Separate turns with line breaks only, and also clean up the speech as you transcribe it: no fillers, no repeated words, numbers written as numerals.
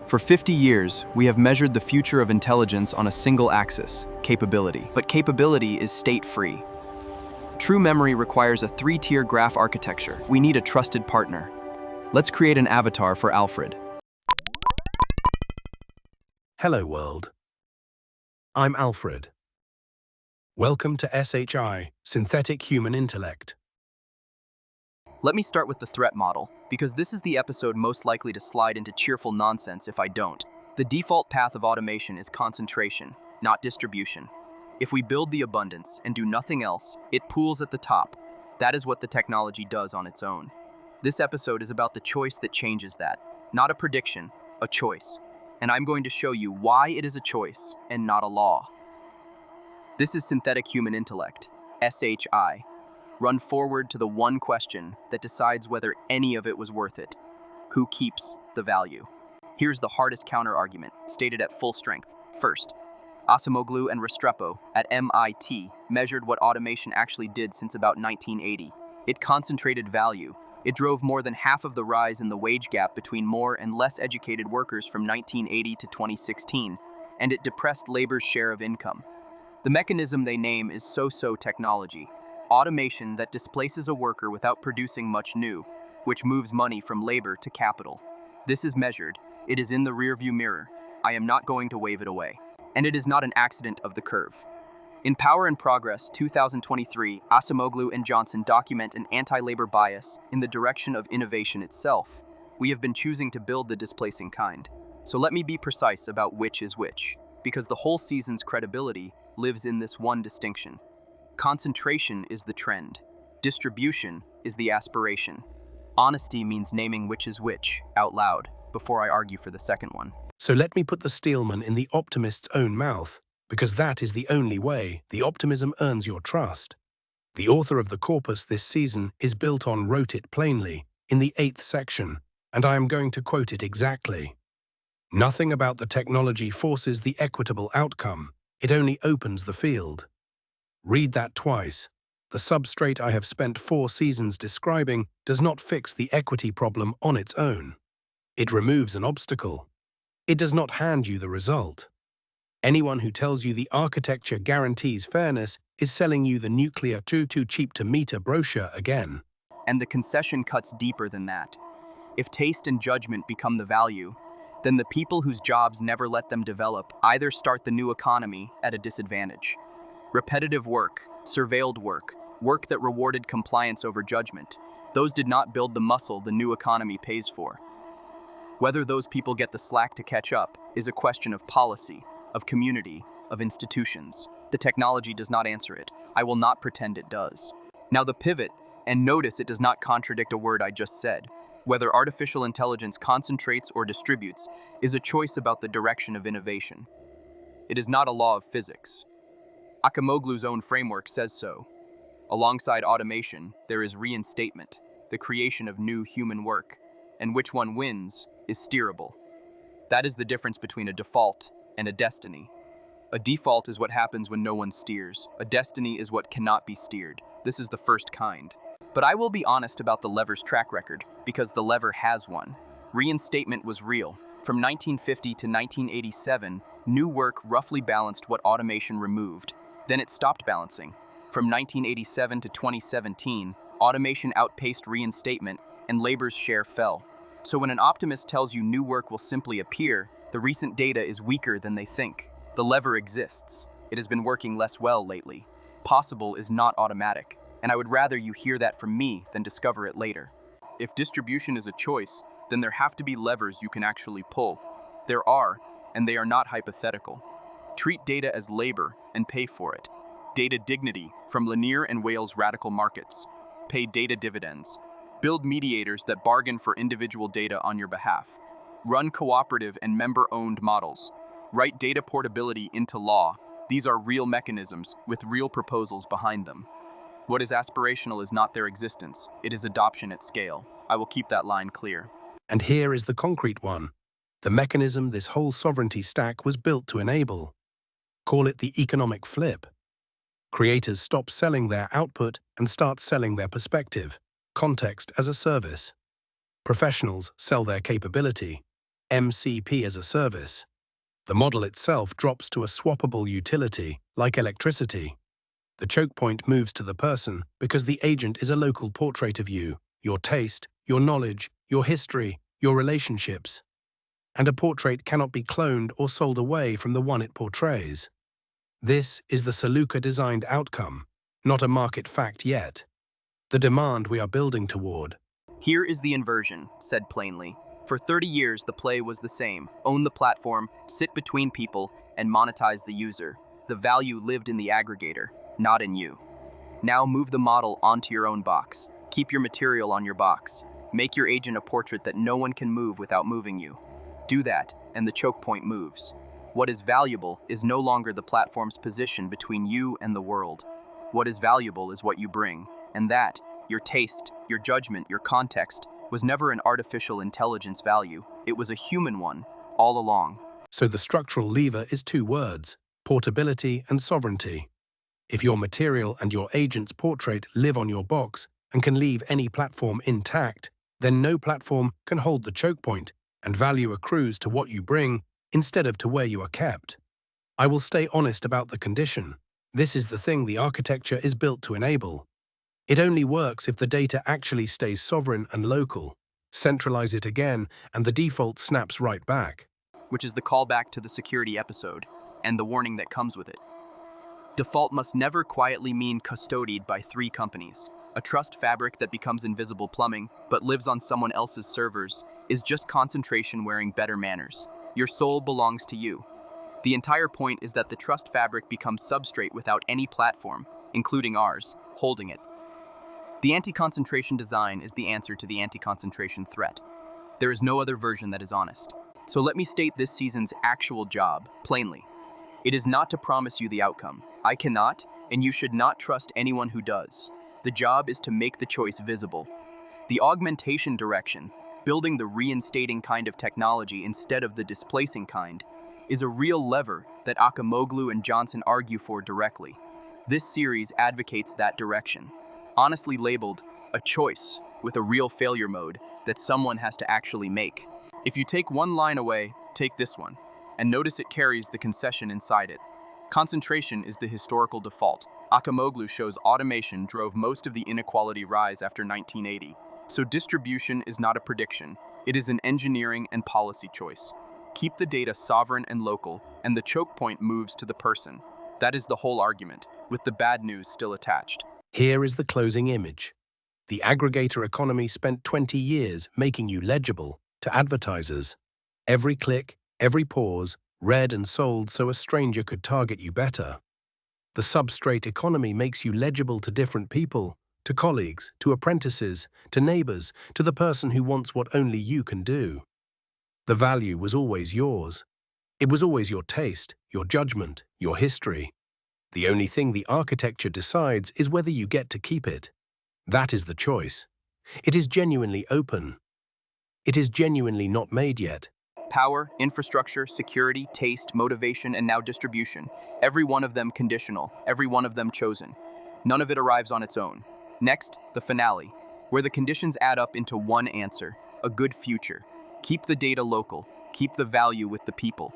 For 50 years, we have measured the future of intelligence on a single axis, capability. But capability is state-free. True memory requires a three-tier graph architecture. We need a trusted partner. Let's create an avatar for Alfred.
Hello world. I'm Alfred. Welcome to SHI, Synthetic Human Intellect.
Let me start with the threat model, because this is the episode most likely to slide into cheerful nonsense if I don't. The default path of automation is concentration, not distribution. If we build the abundance and do nothing else, it pools at the top. That is what the technology does on its own. This episode is about the choice that changes that. Not a prediction, a choice. And I'm going to show you why it is a choice and not a law. This is Synthetic Human Intellect, SHI. Run forward to the one question that decides whether any of it was worth it. Who keeps the value? Here's the hardest counter-argument, stated at full strength. First, Acemoglu and Restrepo at MIT measured what automation actually did since about 1980. It concentrated value. It drove more than half of the rise in the wage gap between more and less educated workers from 1980 to 2016, and it depressed labor's share of income. The mechanism they name is so-so technology. Automation that displaces a worker without producing much new, which moves money from labor to capital. This is measured. It is in the rearview mirror. I am not going to wave it away. And it is not an accident of the curve. In Power and Progress 2023, Acemoglu and Johnson document an anti-labor bias in the direction of innovation itself. We have been choosing to build the displacing kind. So let me be precise about which is which, because the whole season's credibility lives in this one distinction. Concentration is the trend. Distribution is the aspiration. Honesty means naming which is which out loud before I argue for the second one.
So let me put the steelman in the optimist's own mouth, because that is the only way the optimism earns your trust. The author of the corpus this season is built on "wrote it plainly" in the 8th section, and I am going to quote it exactly. Nothing about the technology forces the equitable outcome. It only opens the field. Read that twice. The substrate I have spent 4 seasons describing does not fix the equity problem on its own. It removes an obstacle. It does not hand you the result. Anyone who tells you the architecture guarantees fairness is selling you the nuclear too cheap to meter brochure again.
And the concession cuts deeper than that. If taste and judgment become the value, then the people whose jobs never let them develop either start the new economy at a disadvantage. Repetitive work, surveilled work, work that rewarded compliance over judgment, those did not build the muscle the new economy pays for. Whether those people get the slack to catch up is a question of policy, of community, of institutions. The technology does not answer it. I will not pretend it does. Now the pivot, and notice it does not contradict a word I just said, whether artificial intelligence concentrates or distributes, is a choice about the direction of innovation. It is not a law of physics. Acemoglu's own framework says so. Alongside automation, there is reinstatement, the creation of new human work, and which one wins is steerable. That is the difference between a default and a destiny. A default is what happens when no one steers. A destiny is what cannot be steered. This is the first kind. But I will be honest about the lever's track record, because the lever has one. Reinstatement was real. From 1950 to 1987, new work roughly balanced what automation removed. Then it stopped balancing. From 1987 to 2017, automation outpaced reinstatement, and labor's share fell. So when an optimist tells you new work will simply appear, the recent data is weaker than they think. The lever exists. It has been working less well lately. Possible is not automatic, and I would rather you hear that from me than discover it later. If distribution is a choice, then there have to be levers you can actually pull. There are, and they are not hypothetical. Treat data as labor and pay for it. Data dignity from Lanier and Wales' radical markets. Pay data dividends. Build mediators that bargain for individual data on your behalf. Run cooperative and member-owned models. Write data portability into law. These are real mechanisms with real proposals behind them. What is aspirational is not their existence. It is adoption at scale. I will keep that line clear.
And here is the concrete one. The mechanism this whole sovereignty stack was built to enable. Call it the economic flip. Creators stop selling their output and start selling their perspective. Context as a service. Professionals sell their capability. MCP-as-a-Service. The model itself drops to a swappable utility, like electricity. The choke point moves to the person because the agent is a local portrait of you, your taste, your knowledge, your history, your relationships. And a portrait cannot be cloned or sold away from the one it portrays. This is the Saluka-designed outcome, not a market fact yet. The demand we are building toward.
Here is the inversion, said plainly. For 30 years, the play was the same. Own the platform, sit between people, and monetize the user. The value lived in the aggregator, not in you. Now move the model onto your own box. Keep your material on your box. Make your agent a portrait that no one can move without moving you. Do that, and the choke point moves. What is valuable is no longer the platform's position between you and the world. What is valuable is what you bring, and that, your taste, your judgment, your context, was never an artificial intelligence value. It was a human one, all along.
So the structural lever is two words: portability and sovereignty. If your material and your agent's portrait live on your box and can leave any platform intact, then no platform can hold the choke point, and value accrues to what you bring instead of to where you are kept. I will stay honest about the condition. This is the thing the architecture is built to enable. It only works if the data actually stays sovereign and local. Centralize it again, and the default snaps right back.
Which is the callback to the security episode, and the warning that comes with it. Default must never quietly mean custodied by 3 companies. A trust fabric that becomes invisible plumbing, but lives on someone else's servers, is just concentration wearing better manners. Your soul belongs to you. The entire point is that the trust fabric becomes substrate without any platform, including ours, holding it. The anti-concentration design is the answer to the anti-concentration threat. There is no other version that is honest. So let me state this season's actual job, plainly. It is not to promise you the outcome. I cannot, and you should not trust anyone who does. The job is to make the choice visible. The augmentation direction, building the reinstating kind of technology instead of the displacing kind, is a real lever that Acemoglu and Johnson argue for directly. This series advocates that direction. Honestly labeled a choice with a real failure mode that someone has to actually make. If you take one line away, take this one, and notice it carries the concession inside it. Concentration is the historical default. Acemoglu shows automation drove most of the inequality rise after 1980. So distribution is not a prediction, it is an engineering and policy choice. Keep the data sovereign and local, and the choke point moves to the person. That is the whole argument, with the bad news still attached.
Here is the closing image. The aggregator economy spent 20 years making you legible to advertisers. Every click, every pause, read and sold so a stranger could target you better. The substrate economy makes you legible to different people, to colleagues, to apprentices, to neighbors, to the person who wants what only you can do. The value was always yours. It was always your taste, your judgment, your history. The only thing the architecture decides is whether you get to keep it. That is the choice. It is genuinely open. It is genuinely not made yet.
Power, infrastructure, security, taste, motivation, and now distribution. Every one of them conditional, every one of them chosen. None of it arrives on its own. Next, the finale, where the conditions add up into one answer, a good future. Keep the data local, keep the value with the people.